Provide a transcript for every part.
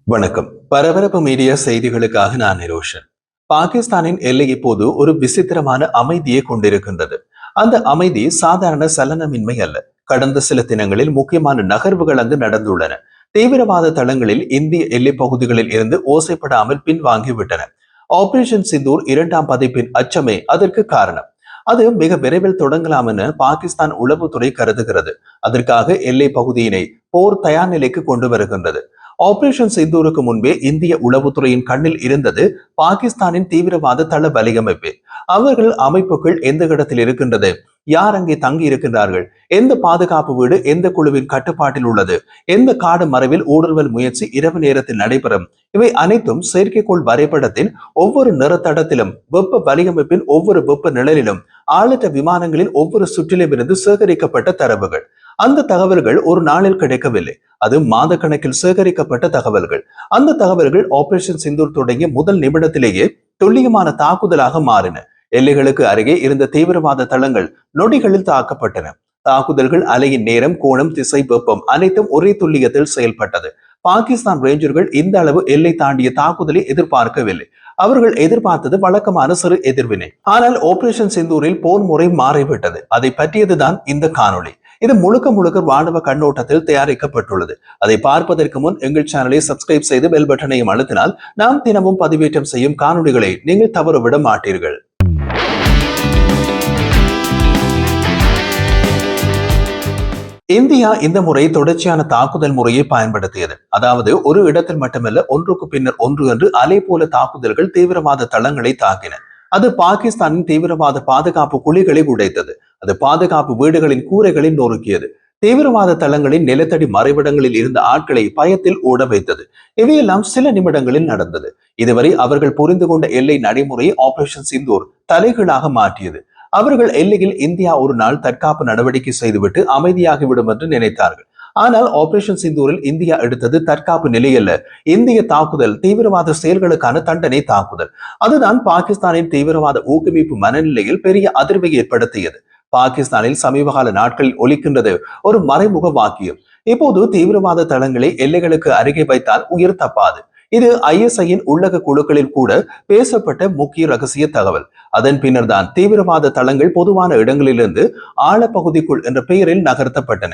வணக்கம். பரபரப்பு மீடியா செய்திகளுக்காக நான் நிரோஷன். பாகிஸ்தானின் எல்லை இப்போது ஒரு விசித்திரமான அமைதியை கொண்டிருக்கின்றது. அந்த அமைதி சாதாரண சலனமின்மை அல்ல. கடந்த சில தினங்களில் முக்கியமான நகர்வுகள் அங்கு நடந்துள்ளன. தீவிரவாத தளங்களில் இந்திய எல்லை பகுதிகளில் இருந்து ஓசைப்படாமல் பின்வாங்கிவிட்டன. ஆபரேஷன் சிந்தூர் 2ஆம் பதிப்பின் அச்சமே அதற்கு காரணம். அது மிக விரைவில் தொடங்கலாம் என பாகிஸ்தான் உளவுத்துறை கருதுகிறது. அதற்காக எல்லை பகுதியினை போர் தயார் நிலைக்கு கொண்டு வருகின்றது. ஆபரேஷன் சிந்தூருக்கு முன்பே இந்திய உளவுத்துறையின் கண்ணில் இருந்தது பாகிஸ்தானின் தீவிரவாத தள வலையமைப்பு. அவர்கள் அமைப்புகள் எந்த இடத்தில் இருக்கின்றது, யார் அங்கே தங்கி இருக்கின்றார்கள், எந்த பாதுகாப்பு வீடு எந்த குழுவின் கட்டுப்பாட்டில் உள்ளது, எந்த காடு மறைவில் ஊடுருவல் முயற்சி இரவு நேரத்தில் நடைபெறும், இவை அனைத்தும் செயற்கைக்கோள் வரைபடத்தின் ஒவ்வொரு நிறத்தடத்திலும், வெப்ப வலையமைப்பின் ஒவ்வொரு வெப்ப நிழலிலும், ஆளற்ற விமானங்களின் ஒவ்வொரு சுற்றிலும் இருந்து சேகரிக்கப்பட்ட தரவுகள். அந்த தகவல்கள் ஒரு நாளில் கிடைக்கவில்லை, அது மாத கணக்கில் சேகரிக்கப்பட்ட தகவல்கள். அந்த தகவல்கள் ஆபரேஷன் சிந்தூர் தொடங்கிய முதல் நிமிடத்திலேயே துல்லியமான தாக்குதலாக மாறின. எல்லைகளுக்கு அருகே இருந்த தீவிரவாத தளங்கள் நொடிகளில் தாக்கப்பட்டன. தாக்குதல்கள் அலையின் நேரம், கோணம், திசை, வெப்பம் அனைத்தும் ஒரே துல்லியத்தில் செயல்பட்டது. பாகிஸ்தான் ரேஞ்சர்கள் இந்த அளவு எல்லை தாண்டிய தாக்குதலை எதிர்பார்க்கவில்லை. அவர்கள் எதிர்பார்த்தது வழக்கமான சிறு எதிர்வினை. ஆனால் ஆபரேஷன் சிந்தூரில் போர் முறை மாறிவிட்டது. அதை பற்றியதுதான் இந்த காணொளி. இது முழுக்க முழுக்க ராணுவ கண்ணோட்டத்தில் தயாரிக்கப்பட்டுள்ளது. அதை பார்ப்பதற்கு முன் எங்கள் சேனலை சப்ஸ்கிரைப் செய்து பெல் பட்டனையும் அழுத்தினால் நாம் தினமும் பதிவேற்றம் செய்யும் காணொளிகளை நீங்கள் தவறவிட மாட்டீர்கள். இந்தியா இந்த முறை தொடர்ச்சியான தாக்குதல் முறையை பயன்படுத்தியது. அதாவது ஒரு இடத்தில் மட்டுமல்ல, ஒன்றுக்கு பின்னர் ஒன்று என்று அலை போல தாக்குதல்கள் தீவிரவாத தளங்களை தாக்கின. அது பாகிஸ்தானின் தீவிரவாத பாதுகாப்பு குழிகளை உடைத்தது. அது பாதுகாப்பு வீடுகளின் கூரைகளை நொறுக்கியது. தீவிரவாத தளங்களின் நிலத்தடி மறைவிடங்களில் இருந்த ஆட்களை பயத்தில் ஓட வைத்தது. இவையெல்லாம் சில நிமிடங்களில் நடந்தது. இதுவரை அவர்கள் புரிந்து கொண்ட எல்லை நடைமுறையை ஆபரேஷன் சிந்தூர் தலைகீழாக மாற்றியது. அவர்கள் எல்லையில் இந்தியா ஒரு நாள் தற்காப்பு நடவடிக்கை செய்துவிட்டு அமைதியாகிவிடும் என்று நினைத்தார்கள். ஆனால் ஆபரேஷன் சிந்தூரில் இந்தியா எடுத்தது தற்காப்பு நிலையல்ல, இந்திய தாக்குதல், தீவிரவாத செயல்களுக்கான தண்டனை தாக்குதல். அதுதான் பாகிஸ்தானின் தீவிரவாத ஊக்குவிப்பு மனநிலையில் பெரிய அதிர்வை ஏற்படுத்தியது. பாகிஸ்தானில் சமீபகால நாட்களில் ஒலிக்கின்றது ஒரு மறைமுக வாக்கியம். இப்போது தீவிரவாத தளங்களை எல்லைகளுக்கு அருகே வைத்தால் உயிர் தப்பாது. இது ISIயின் உள்ளக குழுக்களில் கூட பேசப்பட்ட முக்கிய ரகசிய தகவல். அதன் பின்னர் தான் தீவிரவாத தளங்கள் பொதுவான இடங்களிலிருந்து ஆழப்பகுதிக்குள் என்ற பெயரில் நகர்த்தப்பட்டன.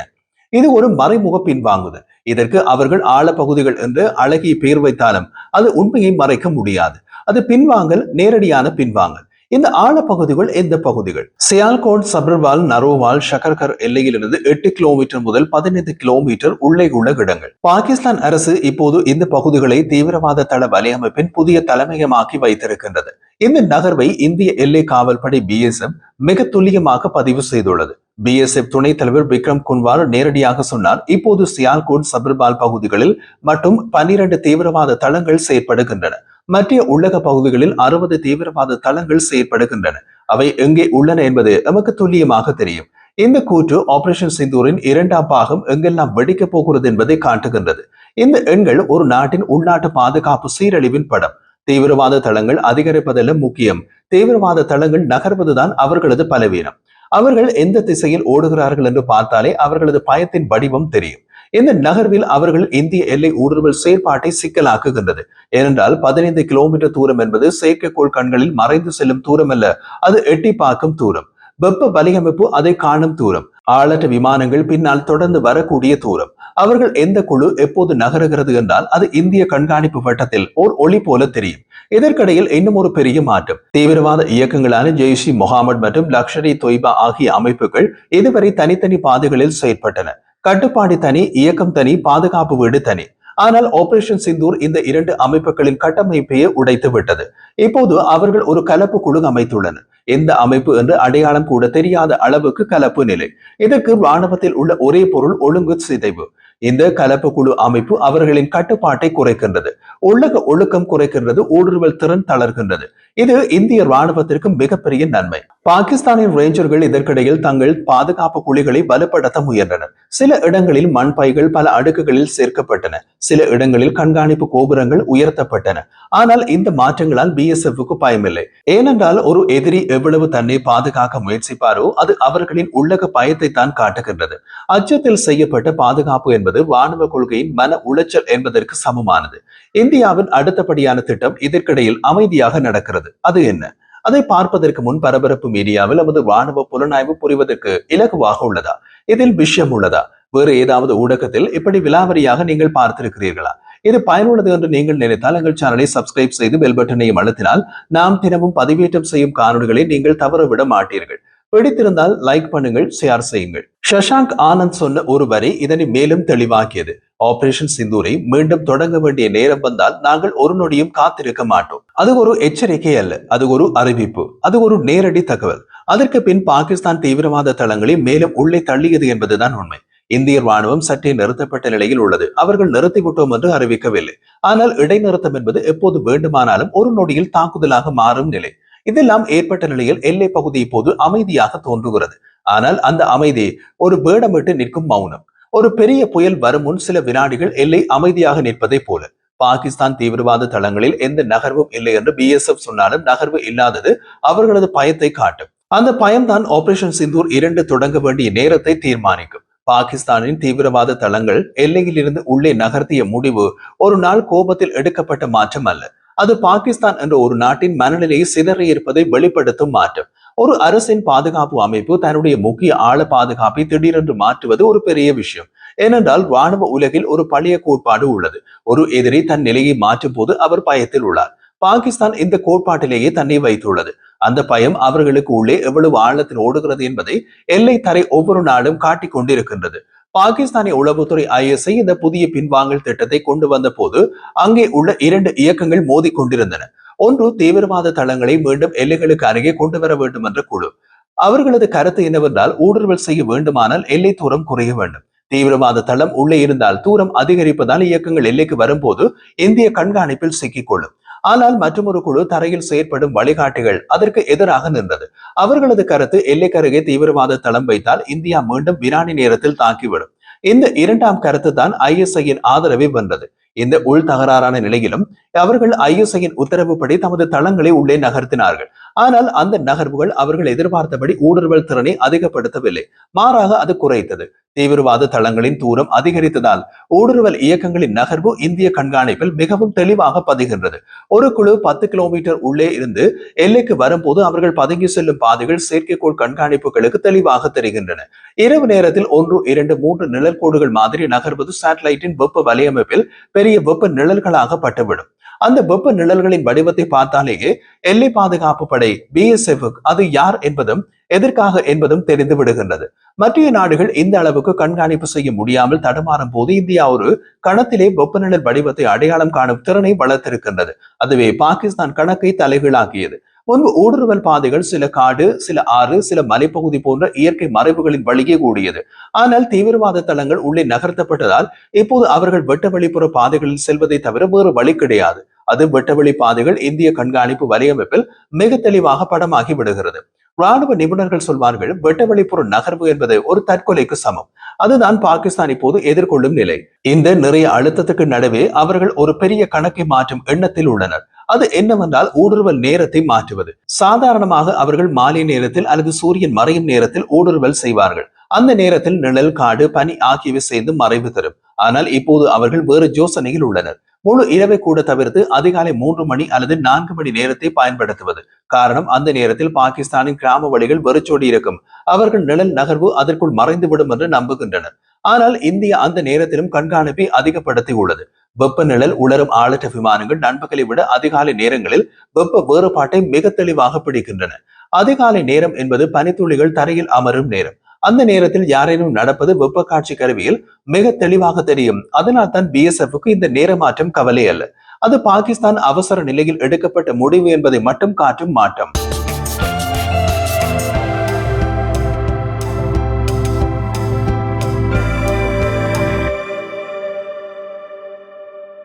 இது ஒரு மறைமுக பின்வாங்குதல். இதற்கு அவர்கள் ஆழப்பகுதிகள் என்று அழகிய பெயர் வைத்தாலும் அது உண்மையை மறைக்க முடியாது. அது பின்வாங்கல், நேரடியான பின்வாங்கல். இந்த ஆழப்பகுதிகள் எந்த பகுதிகள்? சியால்கோட், சபர்வால், நரோவால், ஷக்கர்கர் எல்லையிலிருந்து 8 கிலோமீட்டர் முதல் 15 கிலோமீட்டர் உள்ளே உள்ள இடங்கள். பாகிஸ்தான் அரசு இப்போது இந்த பகுதிகளை தீவிரவாத தள வலையமைப்பின் புதிய தலைமையமாக்கி வைத்திருக்கின்றது. இந்த நகர்வை இந்திய எல்லை காவல்படை BSF மிக துல்லியமாக பதிவு செய்துள்ளது. BSF துணைத் தலைவர் விக்ரம் குன்வார் நேரடியாக சொன்னார், இப்போது சியால்கோட், சபர்வால் பகுதிகளில் மட்டும் 12 தீவிரவாத தளங்கள் செயற்படுகின்றன. மற்ற உள்ளக பகுதிகளில் 60 தீவிரவாத தளங்கள் செயற்படுகின்றன. அவை எங்கே உள்ளன என்பது நமக்கு துல்லியமாக தெரியும். இந்த கூற்று ஆபரேஷன் சிந்தூரின் 2ஆம் பாகம் எங்கெல்லாம் வெடிக்கப் போகிறது என்பதை காட்டுகின்றது. இந்த எண்கள் ஒரு நாட்டின் உள்நாட்டு பாதுகாப்பு சீரழிவின் படம். தீவிரவாத தளங்கள் அதிகரிப்பதெல்லாம் முக்கியம். தீவிரவாத தளங்கள் நகர்வதுதான் அவர்களது பலவீனம். அவர்கள் எந்த திசையில் ஓடுகிறார்கள் என்று பார்த்தாலே அவர்களது பயத்தின் வடிவம் தெரியும். இந்த நகர்வில் அவர்கள் இந்திய எல்லை ஊடுருவல் செயற்பாட்டை சிக்கலாக்குகின்றது. ஏனென்றால் 15 கிலோமீட்டர் தூரம் என்பது செயற்கைக்கோள் கண்களில் மறைந்து செல்லும் தூரம் அல்ல, அது எட்டி பார்க்கும் தூரம். வெப்ப வலையமைப்பு அதை காணும் தூரம். ஆளற்ற விமானங்கள் பின்னால் தொடர்ந்து வரக்கூடிய தூரம். அவர்கள் எந்த குழு எப்போது நகருகிறது என்றால் அது இந்திய கண்காணிப்பு வட்டத்தில் ஓர் ஒளி போல தெரியும். இதற்கிடையில் இன்னும் ஒரு பெரிய மாற்றம். தீவிரவாத இயக்கங்களான ஜெய்ஷ்-இ-முகமது மற்றும் லஷ்கர்-இ-தொய்பா ஆகிய அமைப்புகள் இதுவரை தனித்தனி பாதைகளில் செயற்பட்டன. கட்டுப்பாடு தனி, இயக்கம் தனி, பாதுகாப்பு வீடு தனி. ஆனால் ஆபரேஷன் சிந்தூர் இந்த 2 அமைப்புகளின் கட்டமைப்பையே உடைத்து விட்டது. இப்போது அவர்கள் ஒரு கலப்பு குழு அமைத்துள்ளனர். எந்த அமைப்பு என்று அடையாளம் கூட தெரியாத அளவுக்கு கலப்பு நிலை. இதற்கு ராணுவத்தில் உள்ள ஒரே பொருள் ஒழுங்கு சிதைவு. இந்த கலப்பு குழு அமைப்பு அவர்களின் கட்டுப்பாட்டை குறைக்கின்றது, உள்ளக ஒழுக்கம் குறைக்கின்றது, ஊடுருவல் திறன் தளர்கின்றது. இது இந்திய ராணுவத்திற்கு மிகப்பெரிய நன்மை. பாகிஸ்தானின் ரேஞ்சர்கள் இதற்கிடையில் தங்கள் பாதுகாப்பு குழிகளை பலப்படுத்த முயன்றனர். சில இடங்களில் மண் பைகள் பல அடுக்குகளில் சேர்க்கப்பட்டன. சில இடங்களில் கண்காணிப்பு கோபுரங்கள் உயர்த்தப்பட்டன. ஆனால் இந்த மாற்றங்களால் BSFக்கு பயமில்லை. ஏனென்றால் ஒரு எதிரி எவ்வளவு தன்னை பாதுகாக்க முயற்சிப்பாரோ அது அவர்களின் உள்ளக பயத்தை தான் காட்டுகின்றது. அச்சத்தில் செய்யப்பட்ட பாதுகாப்பு என்பது ராணுவ கொள்கையின் மன உளைச்சல் என்பதற்கு சமமானது. இந்தியாவின் அடுத்தபடியான திட்டம் இதற்கிடையில் அமைதியாக நடக்கிறது. அது என்ன? அதை பார்ப்பதற்கு முன் பரபரப்பு மீடியாவில் நமது ராணுவ புலனாய்வு புரிவதற்கு இலகுவாக உள்ளதா? இதில் விஷயம் உள்ளதா? வேறு ஏதாவது ஊடகத்தில் இப்படி விலாவரியாக நீங்கள் பார்த்திருக்கிறீர்களா? இது பயனுள்ளது என்று நீங்கள் நினைத்தால் எங்கள் சேனலை சப்ஸ்கிரைப் செய்து பெல் பட்டனையும் அழுத்தினால் நாம் தினமும் பதிவேற்றம் செய்யும் காணொலிகளை நீங்கள் தவறவிட மாட்டீர்கள். பிடித்திருந்தால் லைக் பண்ணுங்கள், ஷேர் செய்யுங்கள். சஷாங்க் ஆனந்த் சொன்ன ஒரு வரி இதனை மேலும் தெளிவாக்கியது. ஆபரேஷன் சிந்தூரை மீண்டும் தொடங்க வேண்டிய நேரம் வந்தால் நாங்கள் ஒரு நொடியும் காத்திருக்க மாட்டோம். அது ஒரு எச்சரிக்கை அல்ல, அது ஒரு அறிவிப்பு, அது ஒரு நேரடி தகவல். அதற்கு பின் பாகிஸ்தான் தீவிரவாத தளங்களை மேலும் உள்ளே தள்ளியது என்பதுதான் உண்மை. இந்திய ராணுவம் சற்றே நிறுத்தப்பட்ட நிலையில் உள்ளது. அவர்கள் நிறுத்திவிட்டோம் என்று அறிவிக்கவில்லை. ஆனால் இடைநிறுத்தம் என்பது எப்போது வேண்டுமானாலும் ஒரு நொடியில் தாக்குதலாக மாறும் நிலை. இதெல்லாம் ஏற்பட்ட நிலையில் எல்லை பகுதி இப்போது அமைதியாக தோன்றுகிறது. ஆனால் அந்த அமைதி ஒரு வேடமிட்டு நிற்கும் மௌனம். ஒரு பெரிய புயல் வரும் முன் சில வினாடிகள் எல்லை அமைதியாக நிற்பதை போல. பாகிஸ்தான் தீவிரவாத தளங்களில் எந்த நகர்வும் இல்லை என்று BSF சொன்னாலும் நகர்வு இல்லாதது அவர்களது பயத்தை காட்டும். அந்த பயம்தான் ஆபரேஷன் சிந்தூர் 2 தொடங்க வேண்டிய நேரத்தை தீர்மானிக்கும். பாகிஸ்தானின் தீவிரவாத தளங்கள் எல்லையில் இருந்து உள்ளே நகர்த்திய முடிவு ஒரு நாள் கோபத்தில் எடுக்கப்பட்ட மாற்றம் அல்ல. அது பாகிஸ்தான் என்ற ஒரு நாட்டின் மனநிலையை சிதறி இருப்பதை வெளிப்படுத்தும் மாற்றம். ஒரு அரசின் பாதுகாப்பு அமைப்பு தன்னுடைய முக்கிய ஆழ பாதுகாப்பை திடீரென்று மாற்றுவது ஒரு பெரிய விஷயம். ஏனென்றால் ராணுவ உலகில் ஒரு பழைய கோட்பாடு உள்ளது. ஒரு எதிரி தன் நிலையை மாற்றும் போது அவர் பயத்தில் உள்ளார். பாகிஸ்தான் இந்த கோட்பாட்டிலேயே தன்னை வைத்துள்ளது. அந்த பயம் அவர்களுக்கு உள்ளே எவ்வளவு ஆழத்தில் ஓடுகிறது என்பதை எல்லை தரை ஒவ்வொரு நாளும் காட்டிக் கொண்டிருக்கின்றது. பாகிஸ்தானிய உளவுத்துறை ISI இந்த புதிய பின்வாங்கல் திட்டத்தை கொண்டு வந்த போது அங்கே உள்ள 2 இயக்கங்கள் மோதி கொண்டிருந்தன. ஒன்று தீவிரவாத தளங்களை மீண்டும் எல்லைகளுக்கு அருகே கொண்டு வர வேண்டும் என்ற குழு. அவர்களது கருத்து என்னவென்றால் ஊடுருவல் செய்ய வேண்டுமானால் எல்லை தூரம் குறைய வேண்டும். தீவிரவாத தளம் உள்ளே இருந்தால் தூரம் அதிகரிப்பதால் இயக்கங்கள் எல்லைக்கு வரும்போது இந்திய கண்காணிப்பில் சிக்கிக்கொள்ளும். ஆனால் மற்றொரு குழு தரையில் செயற்படும் வழிகாட்டிகள் அதற்கு எதிராக நின்றது. அவர்களது கருத்து எல்லைக்கருகே தீவிரவாத தளம் வைத்தால் இந்தியா மீண்டும் வினாடி நேரத்தில் தாக்கிவிடும். இந்த இரண்டாம் கருத்து தான் ISIயின் ஆதரவை வென்றது. இந்த உள் தகராறான நிலையிலும் அவர்கள் ISIயின் உத்தரவுப்படி தமது தளங்களை உள்ளே நகர்த்தினார்கள். ஆனால் அந்த நகர்வுகள் அவர்கள் எதிர்பார்த்தபடி ஊடுருவல் திறனை அதிகப்படுத்தவில்லை. மாறாக அது குறைத்தது. தீவிரவாத தளங்களின் தூரம் அதிகரித்ததால் ஊடுருவல் இயக்கங்களின் நகர்வு இந்திய கண்காணிப்பில் மிகவும் தெளிவாக பதிகின்றது. ஒரு குழு 10 கிலோமீட்டர் உள்ளே இருந்து எல்லைக்கு வரும்போது அவர்கள் பதுங்கி செல்லும் பாதைகள் செயற்கைக்கோள் கண்காணிப்புகளுக்கு தெளிவாக தெரிகின்றன. இரவு நேரத்தில் 1, 2, 3 நிழல் கோடுகள் மாதிரி நகர்வது சேட்டலைட்டின் வெப்ப வலையமைப்பில் பெரிய வெப்ப நிழல்களாக பட்டுவிடும். அந்த வெப்ப நிழல்களின் வடிவத்தை பார்த்தாலேயே எல்லை பாதுகாப்பு படை BSF அது யார் என்பதும் எதற்காக என்பதும் தெரிந்து விடுகின்றது. மற்ற நாடுகள் இந்த அளவுக்கு கண்காணிப்பு செய்ய முடியாமல் தடுமாறும் போது இந்தியா ஒரு கணத்திலே வெப்பநிழல் வடிவத்தை அடையாளம் காணும் திறனை வளர்த்திருக்கின்றது. அதுவே பாகிஸ்தான் கணக்கை தலைகீழாக்கியது. முன்பு ஊடுருவல் பாதைகள் சில காடு, சில ஆறு, சில மலைப்பகுதி போன்ற இயற்கை மறைவுகளின் வழியே கூடியது. ஆனால் தீவிரவாத தளங்கள் உள்ளே நகர்த்தப்பட்டதால் இப்போது அவர்கள் வெட்ட வெளிப்புற பாதைகளில் செல்வதை தவிர வேறு வழி கிடையாது. அது வெட்டவெளி பாதைகள் இந்திய கண்காணிப்பு வலையமைப்பில் மிக தெளிவாக படமாகி விடுகிறது. ராணுவ நிபுணர்கள் சொல்வார்கள், வெட்டவெளிப்புற நகர்வு என்பது ஒரு தற்கொலைக்கு சமம். அதுதான் பாகிஸ்தான் இப்போது எதிர்கொள்ளும் நிலை. இந்த நிறைய அழுத்தத்துக்கு நடுவே அவர்கள் ஒரு பெரிய கணக்கை மாற்றும் எண்ணத்தில் உள்ளனர். அது என்னவென்றால் ஊடுருவல் நேரத்தை மாற்றுவது. சாதாரணமாக அவர்கள் மாலை நேரத்தில் அல்லது சூரியன் மறையும் நேரத்தில் ஊடுருவல் செய்வார்கள். அந்த நேரத்தில் நிழல், காடு, பனி ஆகியவை சேர்ந்து மறைவு தரும். ஆனால் இப்போது அவர்கள் வேறு யோசனையில் உள்ளனர். முழு இரவை கூட தவிர்த்து அதிகாலை 3 மணி அல்லது 4 மணி நேரத்தை பயன்படுத்துவது. காரணம், அந்த நேரத்தில் பாகிஸ்தானின் கிராம வழிகள் வெறிச்சோடி இருக்கும். அவர்கள் நிழல் நகர்வு அதற்குள் மறைந்துவிடும் என்று நம்புகின்றனர். ஆனால் இந்தியா அந்த நேரத்திலும் கண்காணிப்பை அதிகப்படுத்தி உள்ளது. வெப்ப நிழல் உலரும் ஆளற்ற விமானங்கள் நண்பகலை விட அதிகாலை நேரங்களில் வெப்ப வேறுபாட்டை மிக தெளிவாக பிடிக்கின்றன. அதிகாலை நேரம் என்பது பனித்துளிகள் தரையில் அமரும் நேரம். அந்த நேரத்தில் யாரேனும் நடப்பது வெப்ப காட்சி கருவியில் மிக தெளிவாக தெரியும். அதனால் தான் BSFக்கு இந்த நேர மாற்றம் கவலை அல்ல. அது பாகிஸ்தான் அவசர நிலையில் எடுக்கப்பட்ட முடிவு என்பதை மட்டும் காட்டும் மாற்றம்.